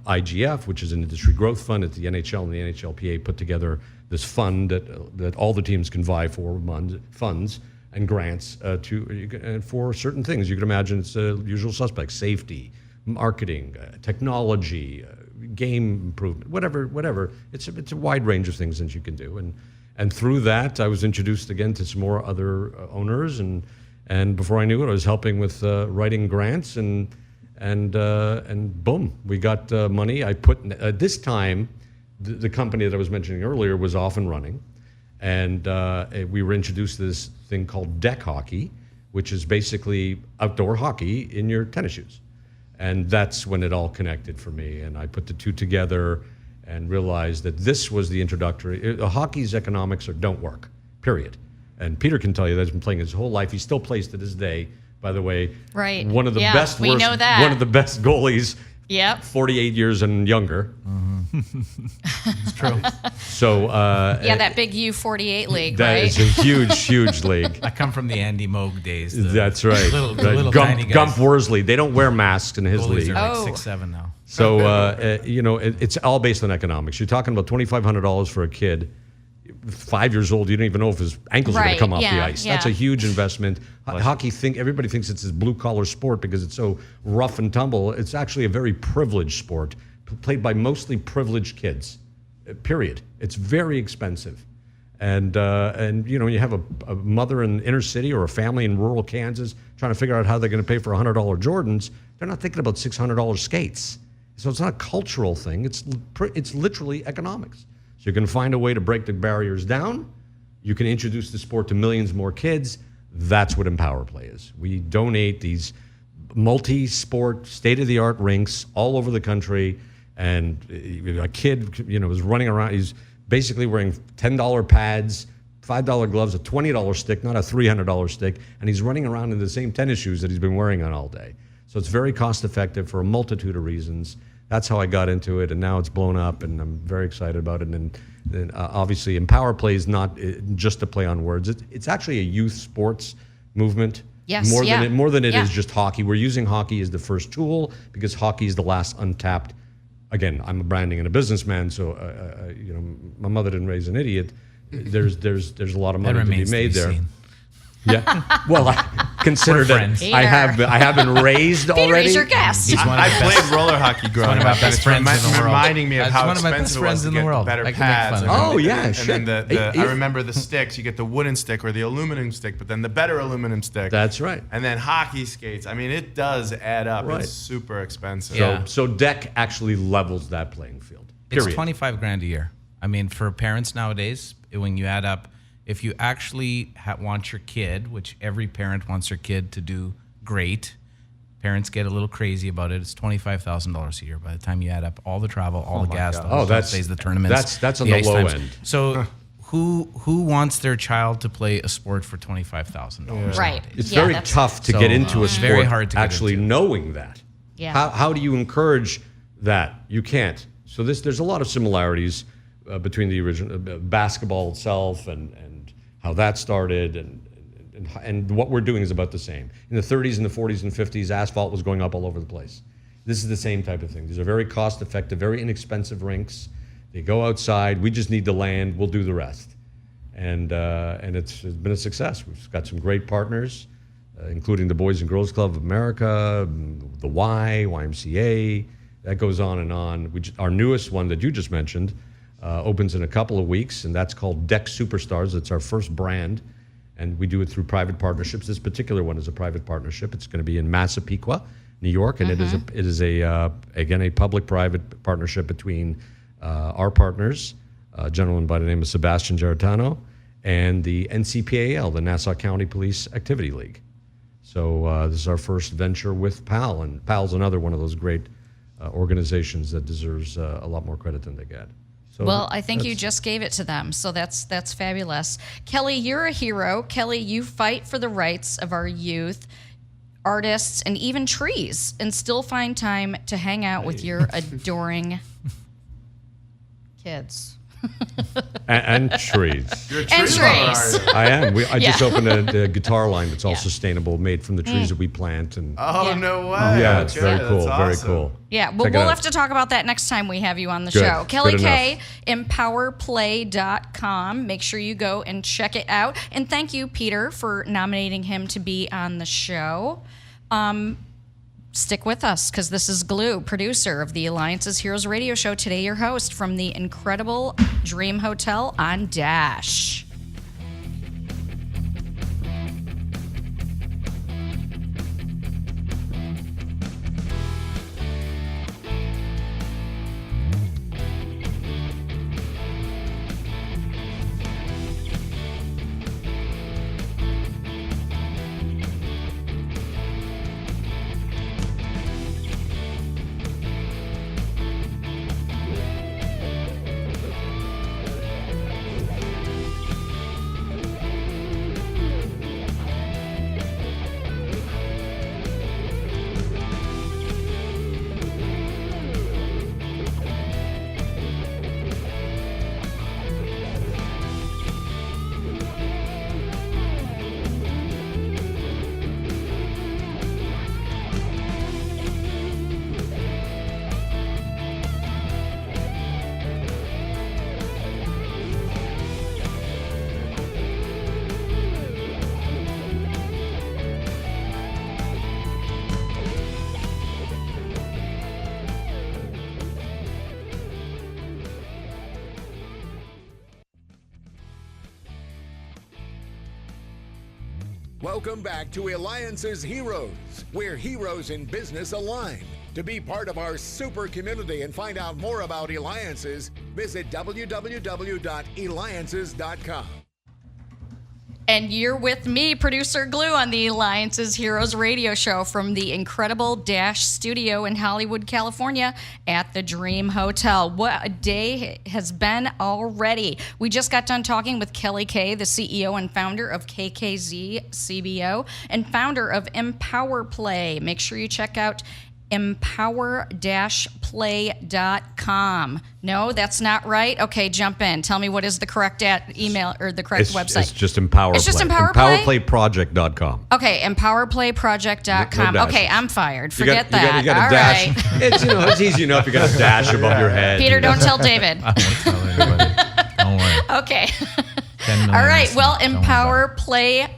IGF, which is an industry growth fund at the NHL, and the NHLPA put together this fund that all the teams can vie for funds and grants for certain things. You can imagine it's usual suspects: safety, marketing, technology, game improvement, whatever. It's a wide range of things that you can do. And through that, I was introduced again to some more other owners, and before I knew it, I was helping with writing grants and boom, we got money. I put this time, the company that I was mentioning earlier was off and running, and we were introduced to this thing called deck hockey, which is basically outdoor hockey in your tennis shoes, and that's when it all connected for me. And I put the two together and realized that this was the introductory. Hockey's economics don't work, period. And Peter can tell you that he's been playing his whole life. He still plays to this day. By the way, right? One of the best. We know that. One of the best goalies. Yep. 48 years and younger. It's true. So that big U48 league, that right? is a huge league. I come from the Andy Moog days. That's right. Little tiny guys. Gump Worsley. They don't wear masks in his Goalies league. are like 6'7" now. So it's all based on economics. You're talking about $2,500 for a kid. 5 years old, you don't even know if his ankles are going to come off the ice. That's a huge investment. Hockey, everybody thinks it's this blue-collar sport because it's so rough and tumble. It's actually a very privileged sport, played by mostly privileged kids, period. It's very expensive. And you have a mother in inner city or a family in rural Kansas trying to figure out how they're going to pay for $100 Jordans. They're not thinking about $600 skates. So it's not a cultural thing. It's literally economics. So you can find a way to break the barriers down. You can introduce the sport to millions more kids. That's what Empower Play is. We donate these multi-sport, state-of-the-art rinks all over the country. And a kid, is running around. He's basically wearing $10 pads, $5 gloves, a $20 stick, not a $300 stick. And he's running around in the same tennis shoes that he's been wearing on all day. So it's very cost-effective for a multitude of reasons. That's how I got into it, and now it's blown up, and I'm very excited about it. And obviously, Empower Play is not just a play on words. It's actually a youth sports movement. Yes, more than it is just hockey. We're using hockey as the first tool because hockey is the last untapped. Again, I'm a branding and a businessman, so my mother didn't raise an idiot. There's a lot of money to be made there. Seen. Yeah. Well, consider We're that friends. I have been raised Peter, already. he's your guest. He's one of I my played best- roller hockey growing one of my up. and best it's friends in the world. reminding me of That's how one of my expensive best it friends was to in the get world. better I can make pads. fun and of him. Oh, yeah, and shit. then Hey, I remember the sticks. You get the wooden stick or the aluminum stick, but then the better aluminum stick. That's right. And then hockey skates. I mean, it does add up. Right. It's super expensive. Yeah. So deck actually levels that playing field. It's Period. 25 grand a year. I mean, for parents nowadays, when you add up, if you actually want your kid, which every parent wants their kid to do great, parents get a little crazy about it. It's $25,000 a year by the time you add up all the travel, all the gas, God. the Oh, hotel that's- stays, the tournaments. that's on the ice low times. end. So, who wants their child to play a sport for $25,000? Right. It's Yeah, very that's- tough to So, get into a it's sport very hard to get actually into. knowing that. Yeah. How do you encourage that? You can't. So there's a lot of similarities between the original basketball itself and how that started and what we're doing is about the same. In the 30s and the 40s and 50s, asphalt was going up all over the place. This is the same type of thing. These are very cost-effective, very inexpensive rinks. They go outside. We just need the land. We'll do the rest. And it's been a success. We've got some great partners, including the Boys and Girls Club of America, the YMCA. That goes on and on. Our newest one that you just mentioned opens in a couple of weeks, and that's called Deck Superstars. It's our first brand, and we do it through private partnerships. This particular one is a private partnership. It's going to be in Massapequa, New York, and it is again a public-private partnership between our partners, a gentleman by the name of Sebastian Giarratano, and the NCPAL, the Nassau County Police Activity League. So this is our first venture with PAL, and PAL's another one of those great organizations that deserves a lot more credit than they get. So Well, I think you just gave it to them, so that's fabulous. Kelly, you're a hero. Kelly, you fight for the rights of our youth, artists, and even trees, and still find time to hang out with your adoring kids. and trees. You're a And tree lover, trees. are you? I am. I just Yeah. opened a guitar line that's all Yeah. sustainable, made from the trees that we plant. And Oh, Yeah. no way. yeah, it's Okay, very that's cool. Very awesome. cool. Yeah, well, Check it we'll out. have to talk about that next time we have you on the Good. show. Kelly Good K, empowerplay.com. Make sure you go and check it out. And thank you, Peter, for nominating him to be on the show. Stick with us because this is Glue, producer of the Eliances Heroes Radio Show. Today, your host from the incredible Dream Hotel on Dash. Welcome back to Eliances Heroes, where heroes in business align. To be part of our super community and find out more about Eliances, visit www.eliances.com. And you're with me, producer Glue, on the Eliances Heroes Radio Show from the incredible Dash Studio in Hollywood, California at the Dream Hotel. What a day has been already. We just got done talking with Kelly K, the CEO and founder of KKZ CBO and founder of Empower Play. Make sure you check out empower-play.com. No, that's not right. Okay, jump in. Tell me what is the correct email or the correct website. It's just Empower It's just Play. Empower Play? EmpowerPlayProject.com. Okay, empowerplayproject.com. No Okay, dashes. I'm fired. You Forget got that. a All dash. right. It's easy enough. You got a dash above your head. Peter, don't tell David. I won't tell anybody. Don't worry. Okay. 10 million All right. listeners. Well, Don't worry about it.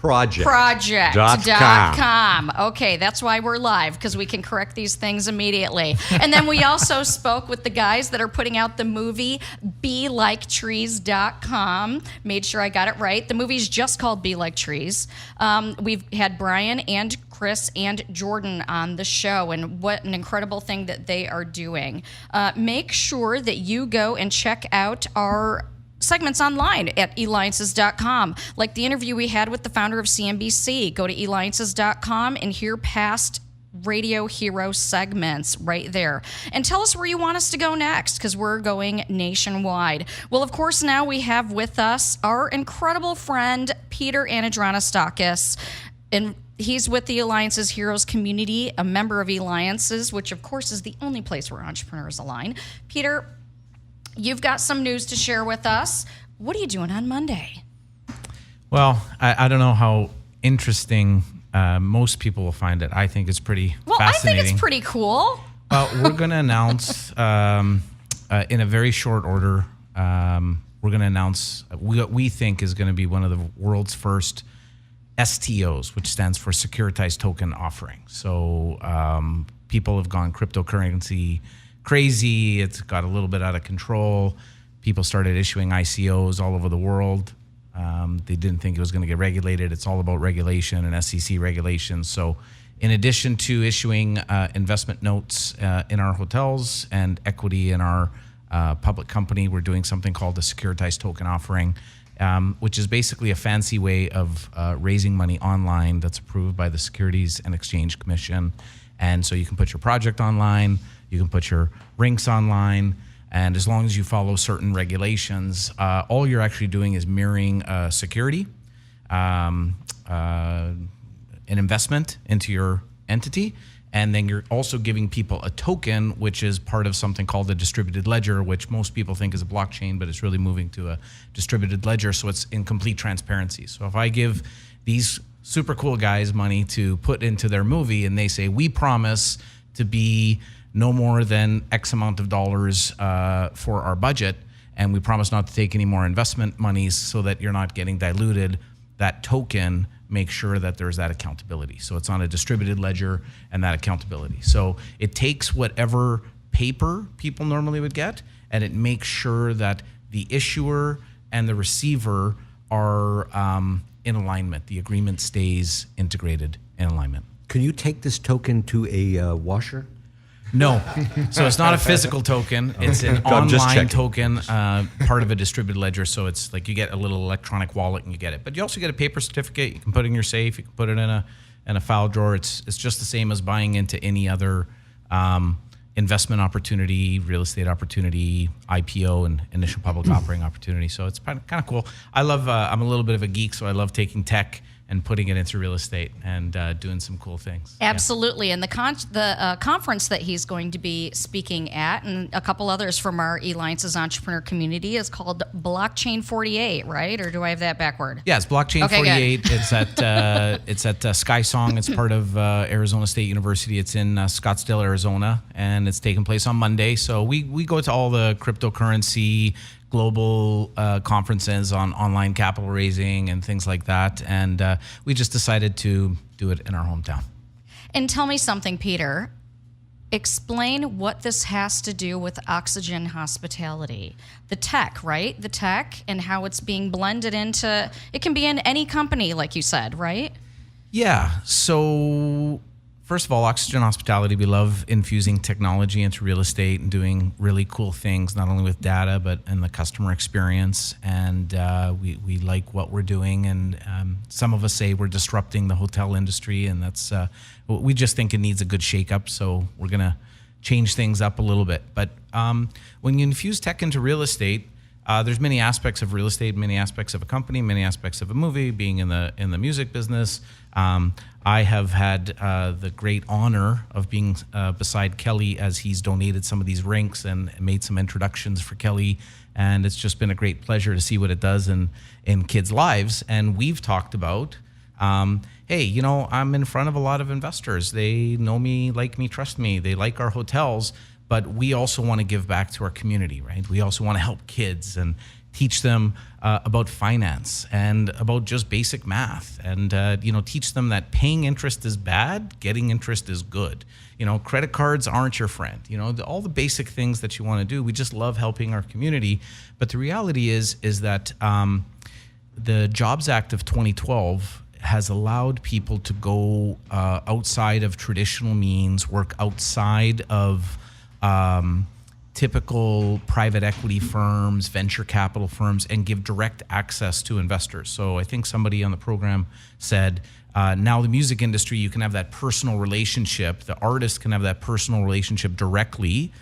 Project.com. Okay, that's why we're live, because we can correct these things immediately. And then we also spoke with the guys that are putting out the movie BeLikeTrees.com. Made sure I got it right. The movie's just called Be Like Trees. We've had Brian and Chris and Jordan on the show, and what an incredible thing that they are doing. Make sure that you go and check out our segments online at eliances.com. Like the interview we had with the founder of CNBC. Go to eliances.com and hear past Radio Hero segments right there. And tell us where you want us to go next, because we're going nationwide. Well, of course, now we have with us our incredible friend, Peter Anadronastakis. And he's with the Eliances Heroes community, a member of Eliances, which, of course, is the only place where entrepreneurs align. Peter, you've got some news to share with us. What are you doing on Monday? Well, I don't know how interesting most people will find it. I think it's pretty fascinating. I think it's pretty cool. Well, we're going to announce in a very short order, we're going to announce what we think is going to be one of the world's first STOs, which stands for Securitized Token Offering. So people have gone cryptocurrency crazy. It's got a little bit out of control. People started issuing ICOs all over the world. They didn't think it was going to get regulated. It's all about regulation and SEC regulations. So in addition to issuing investment notes in our hotels and equity in our public company, we're doing something called the Securitized Token Offering, which is basically a fancy way of raising money online that's approved by the Securities and Exchange Commission. And so you can put your project online, you can put your rinks online, and as long as you follow certain regulations, all you're actually doing is mirroring security, an investment into your entity, and then you're also giving people a token, which is part of something called a distributed ledger, which most people think is a blockchain, but it's really moving to a distributed ledger, so it's in complete transparency. So if I give these super cool guys money to put into their movie, and they say, we promise to be no more than X amount of dollars for our budget, and we promise not to take any more investment monies so that you're not getting diluted, that token makes sure that there's that accountability. So it's on a distributed ledger and that accountability. So it takes whatever paper people normally would get, and it makes sure that the issuer and the receiver are in alignment. The agreement stays integrated in alignment. Can you take this token to a washer? No. So it's not a physical token. It's an online token, part of a distributed ledger. So it's like you get a little electronic wallet and you get it. But you also get a paper certificate. You can put it in your safe. You can put it in a file drawer. It's just the same as buying into any other investment opportunity, real estate opportunity, IPO, and initial public offering opportunity. So it's kind of cool. I love, I'm a little bit of a geek, so I love taking tech and putting it into real estate and doing some cool things. Absolutely. And the conference that he's going to be speaking at, and a couple others from our Eliances entrepreneur community, is called Blockchain 48, right? Or do I have that backward? Yeah, it's Blockchain 48. Good. It's at Skysong. It's part of Arizona State University. It's in Scottsdale, Arizona, and it's taking place on Monday. So we go to all the cryptocurrency global conferences on online capital raising and things like that. And we just decided to do it in our hometown. And tell me something, Peter. Explain what this has to do with Oxygen Hospitality. The tech, right? The tech and how it's being blended into, it can be in any company, like you said, right? Yeah. So first of all, Oxygen Hospitality, we love infusing technology into real estate and doing really cool things, not only with data, but in the customer experience. And we like what we're doing. And some of us say we're disrupting the hotel industry, and that's we just think it needs a good shakeup. So we're going to change things up a little bit. But when you infuse tech into real estate, there's many aspects of real estate, many aspects of a company, many aspects of a movie. Being in the music business, I have had the great honor of being beside Kelly as he's donated some of these rinks and made some introductions for Kelly. And it's just been a great pleasure to see what it does in kids' lives. And we've talked about, hey, I'm in front of a lot of investors. They know me, like me, trust me. They like our hotels. but we also want to give back to our community, right? We also want to help kids and teach them about finance and about just basic math, and teach them that paying interest is bad, getting interest is good. Credit cards aren't your friend. All the basic things that you want to do. We just love helping our community, but the reality is that the Jobs Act of 2012 has allowed people to go outside of traditional means, work outside of typical private equity firms, venture capital firms, and give direct access to investors. So I think somebody on the program said, now the music industry, you can have that personal relationship. The artist can have that personal relationship directly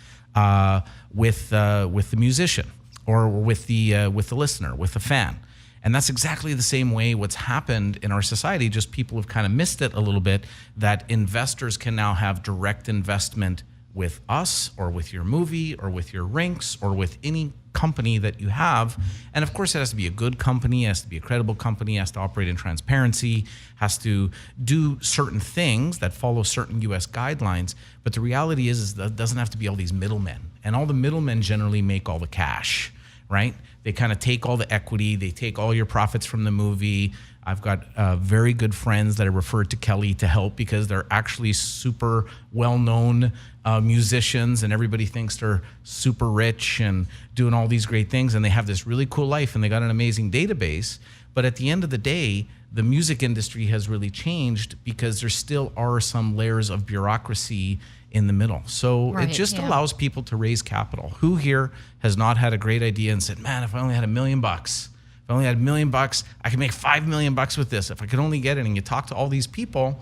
with the musician or with the listener, with the fan. And that's exactly the same way what's happened in our society, just people have kind of missed it a little bit, that investors can now have direct investment with us or with your movie or with your rinks or with any company that you have. And of course, it has to be a good company, it has to be a credible company, it has to operate in transparency, has to do certain things that follow certain US guidelines. But the reality is that it doesn't have to be all these middlemen. And all the middlemen generally make all the cash, right? They kind of take all the equity, they take all your profits from the movie. I've got very good friends that I referred to Kelly to help because they're actually super well-known musicians, and everybody thinks they're super rich and doing all these great things, and they have this really cool life, and they got an amazing database. But at the end of the day, the music industry has really changed because there still are some layers of bureaucracy in the middle. So it just allows people to raise capital. Who here has not had a great idea and said, man, if I only had $1 million, if I only had $1 million, I could make $5 million with this. If I could only get it. And you talk to all these people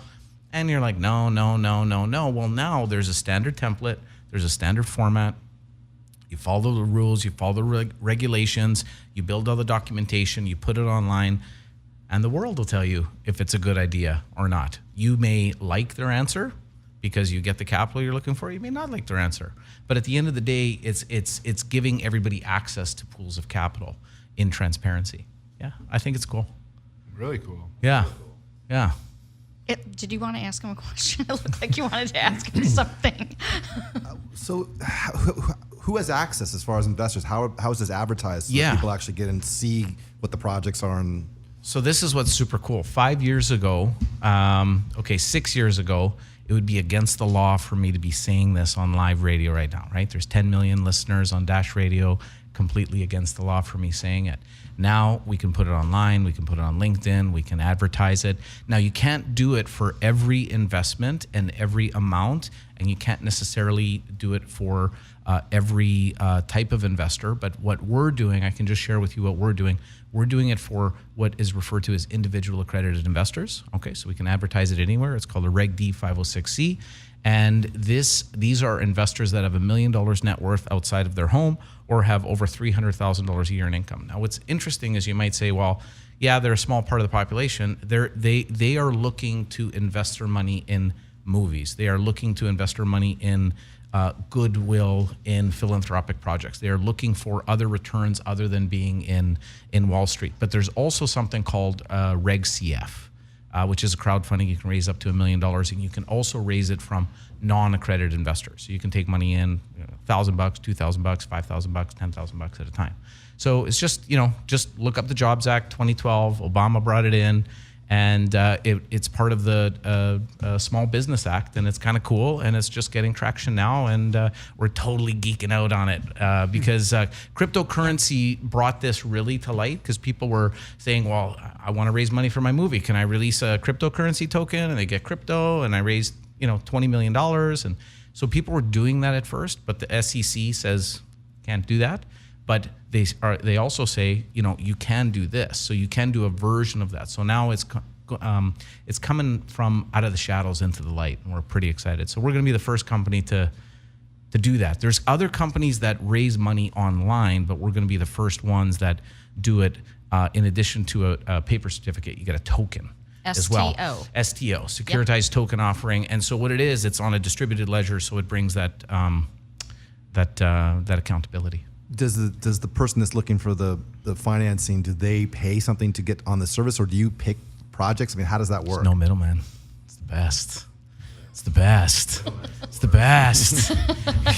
and you're like, no. Well, now there's a standard template. There's a standard format. You follow the rules, you follow the regulations, you build all the documentation, you put it online, and the world will tell you if it's a good idea or not. You may like their answer because you get the capital you're looking for. You may not like their answer. But at the end of the day, it's giving everybody access to pools of capital in transparency. Yeah, I think it's cool. Really cool. Yeah, yeah. Did you want to ask him a question? It looked like you wanted to ask him something. So who has access as far as investors? How is this advertised so that people actually get and see what the projects are? And so this is what's super cool. 6 years ago, it would be against the law for me to be saying this on live radio right now, right? There's 10 million listeners on Dash Radio, completely against the law for me saying it. Now we can put it online, we can put it on LinkedIn, we can advertise it. Now you can't do it for every investment and every amount, and you can't necessarily do it for every type of investor. But what we're doing, I can just share with you what we're doing. We're doing it for what is referred to as individual accredited investors. Okay, so we can advertise it anywhere. It's called a Reg D 506C. And these are investors that have $1 million net worth outside of their home or have over $300,000 a year in income. Now, what's interesting is you might say, well, yeah, they're a small part of the population. They are looking to invest their money in movies. They are looking to invest their money in goodwill, in philanthropic projects. They are looking for other returns other than being in Wall Street. But there's also something called Reg CF. Which is a crowdfunding. You can raise up to $1 million, and you can also raise it from non-accredited investors. So you can take money in, $1,000, $2,000, $5,000, $10,000 at a time. So it's just, just look up the Jobs Act 2012. Obama brought it in, and it's part of the Small Business Act, and it's kind of cool, and it's just getting traction now, and we're totally geeking out on it because cryptocurrency brought this really to light because people were saying, well, I want to raise money for my movie. Can I release a cryptocurrency token? And they get crypto, and I raised $20 million. And so people were doing that at first, but the SEC says can't do that. But they also say, you can do this. So you can do a version of that. So now it's coming from out of the shadows into the light, and we're pretty excited. So we're going to be the first company to do that. There's other companies that raise money online, but we're going to be the first ones that do it in addition to a paper certificate. You get a token as well. STO, securitized token offering. And so what it is, it's on a distributed ledger, so it brings that accountability. Does the person that's looking for the financing, do they pay something to get on the service, or do you pick projects? I mean, how does that work? There's no middleman. It's the best. It's the best. It's the best.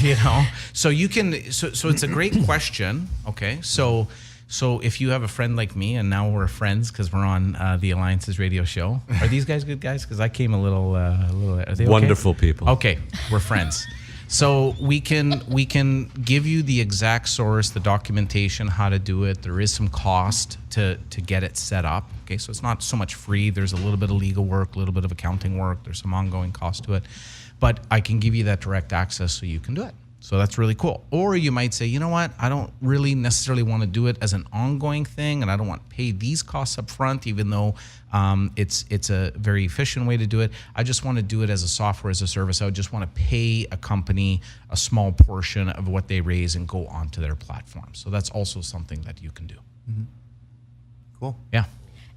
You know, so you can. So it's a great question. Okay, so if you have a friend like me, and now we're friends because we're on the Eliances Radio Show. Are these guys good guys? Because I came a little. Are they okay? Wonderful people. Okay, we're friends. So we can give you the exact source, the documentation, how to do it. There is some cost to get it set up. Okay, so it's not so much free. There's a little bit of legal work, a little bit of accounting work. There's some ongoing cost to it, but I can give you that direct access so you can do it. So that's really cool. Or you might say, you know what, I don't really necessarily want to do it as an ongoing thing, and I don't want to pay these costs up front, even though it's a very efficient way to do it. I just want to do it as a software as a service. I would just want to pay a company a small portion of what they raise and go onto their platform. So that's also something that you can do. Mm-hmm. Cool. Yeah.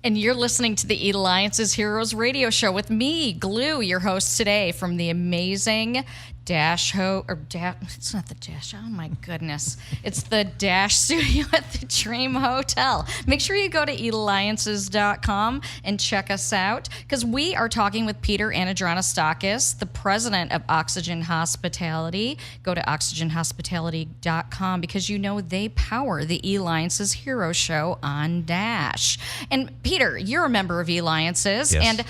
And you're listening to the Eliances Heroes Radio Show with me, Glue, your host today from the amazing it's not the Dash, oh my goodness. It's the Dash studio at the Dream Hotel. Make sure you go to Eliances.com and check us out, because we are talking with Peter Anadronastakis, the president of Oxygen Hospitality. Go to oxygenhospitality.com, because you know they power the Eliances Hero Show on Dash. And Peter, you're a member of Eliances, Yes. and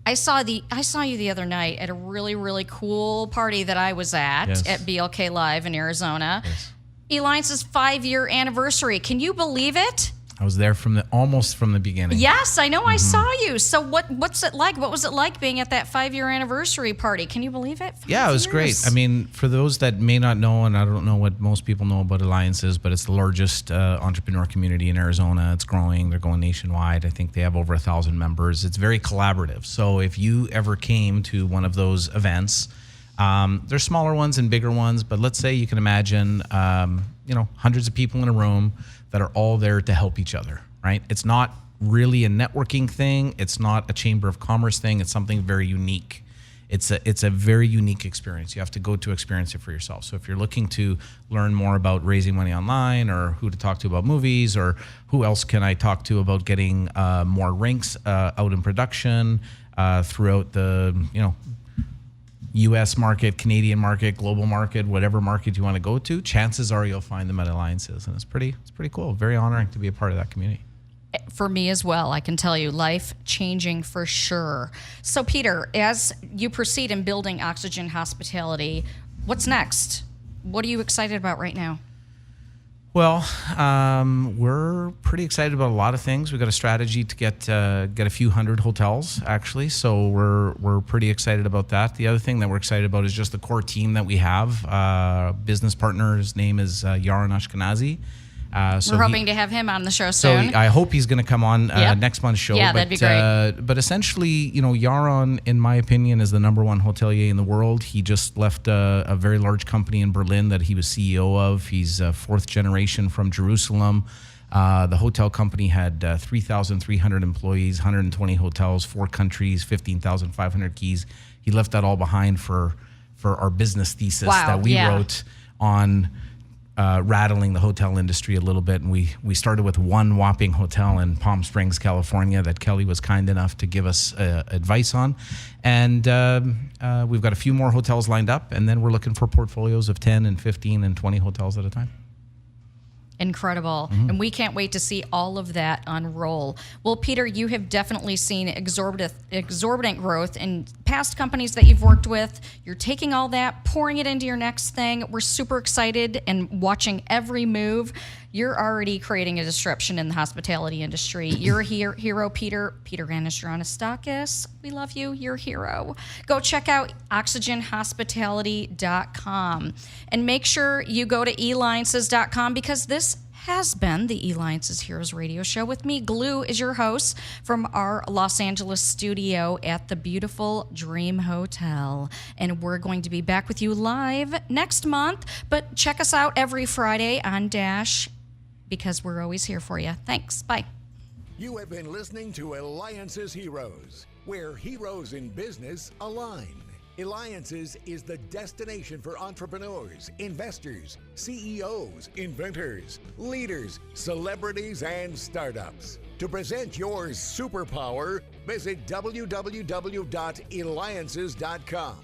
I saw you the other night at a really, really cool party that I was at Yes. at BLK Live in Arizona. Yes. Eliance's 5-year anniversary. Can you believe it? I was there almost from the beginning. Yes, I know. I saw you. So what's it like? What was it like being at that 5-year anniversary party? Can you believe it? 5 Yeah, it was great. years. I mean, for those that may not know, and I don't know what most people know about Eliances, but it's the largest entrepreneur community in Arizona. It's growing. They're going nationwide. I think they have over 1,000 members. It's very collaborative. So if you ever came to one of those events, there's smaller ones and bigger ones, but let's say you can imagine, hundreds of people in a room that are all there to help each other, right? It's not really a networking thing. It's not a chamber of commerce thing. It's something very unique. It's a very unique experience. You have to go to experience it for yourself. So if you're looking to learn more about raising money online, or who to talk to about movies, or who else can I talk to about getting more rinks out in production throughout the, U.S. market, Canadian market, global market, whatever market you want to go to, chances are you'll find them at Eliances, and it's pretty cool. Very honoring to be a part of that community. For me as well, I can tell you, life-changing for sure. So, Peter, as you proceed in building Oxygen Hospitality, what's next? What are you excited about right now? Well, we're pretty excited about a lot of things. We've got a strategy to get a few hundred hotels, actually. So we're pretty excited about that. The other thing that we're excited about is just the core team that we have. Business partner, his name is Yaron Ashkenazi. We're hoping to have him on the show So soon. I hope he's going to come on Yep. next month's show. Yeah, that'd be great. But essentially, Yaron, in my opinion, is the number one hotelier in the world. He just left a very large company in Berlin that he was CEO of. He's fourth generation from Jerusalem. The hotel company had 3,300 employees, 120 hotels, 4 countries, 15,500 keys. He left that all behind for our business thesis that we wrote on rattling the hotel industry a little bit. And we started with one whopping hotel in Palm Springs, California, that Kelly was kind enough to give us advice on. And we've got a few more hotels lined up, and then we're looking for portfolios of 10 and 15 and 20 hotels at a time. Incredible. Mm-hmm. And we can't wait to see all of that unroll. Well, Peter, you have definitely seen exorbitant growth in past companies that you've worked with. You're taking all that, pouring it into your next thing. We're super excited and watching every move. You're already creating a disruption in the hospitality industry. You're a hero, Peter Anadronastakis. We love you. You're a hero. Go check out oxygenhospitality.com and make sure you go to eliances.com, because this has been the Eliances Heroes Radio Show with me, Glue, is your host from our Los Angeles studio at the beautiful Dream Hotel. And we're going to be back with you live next month, but check us out every Friday on Dash, because we're always here for you. Thanks. Bye. You have been listening to Eliances Heroes, where heroes in business align. Eliances is the destination for entrepreneurs, investors, CEOs, inventors, leaders, celebrities, and startups. To present your superpower, visit www.eliances.com.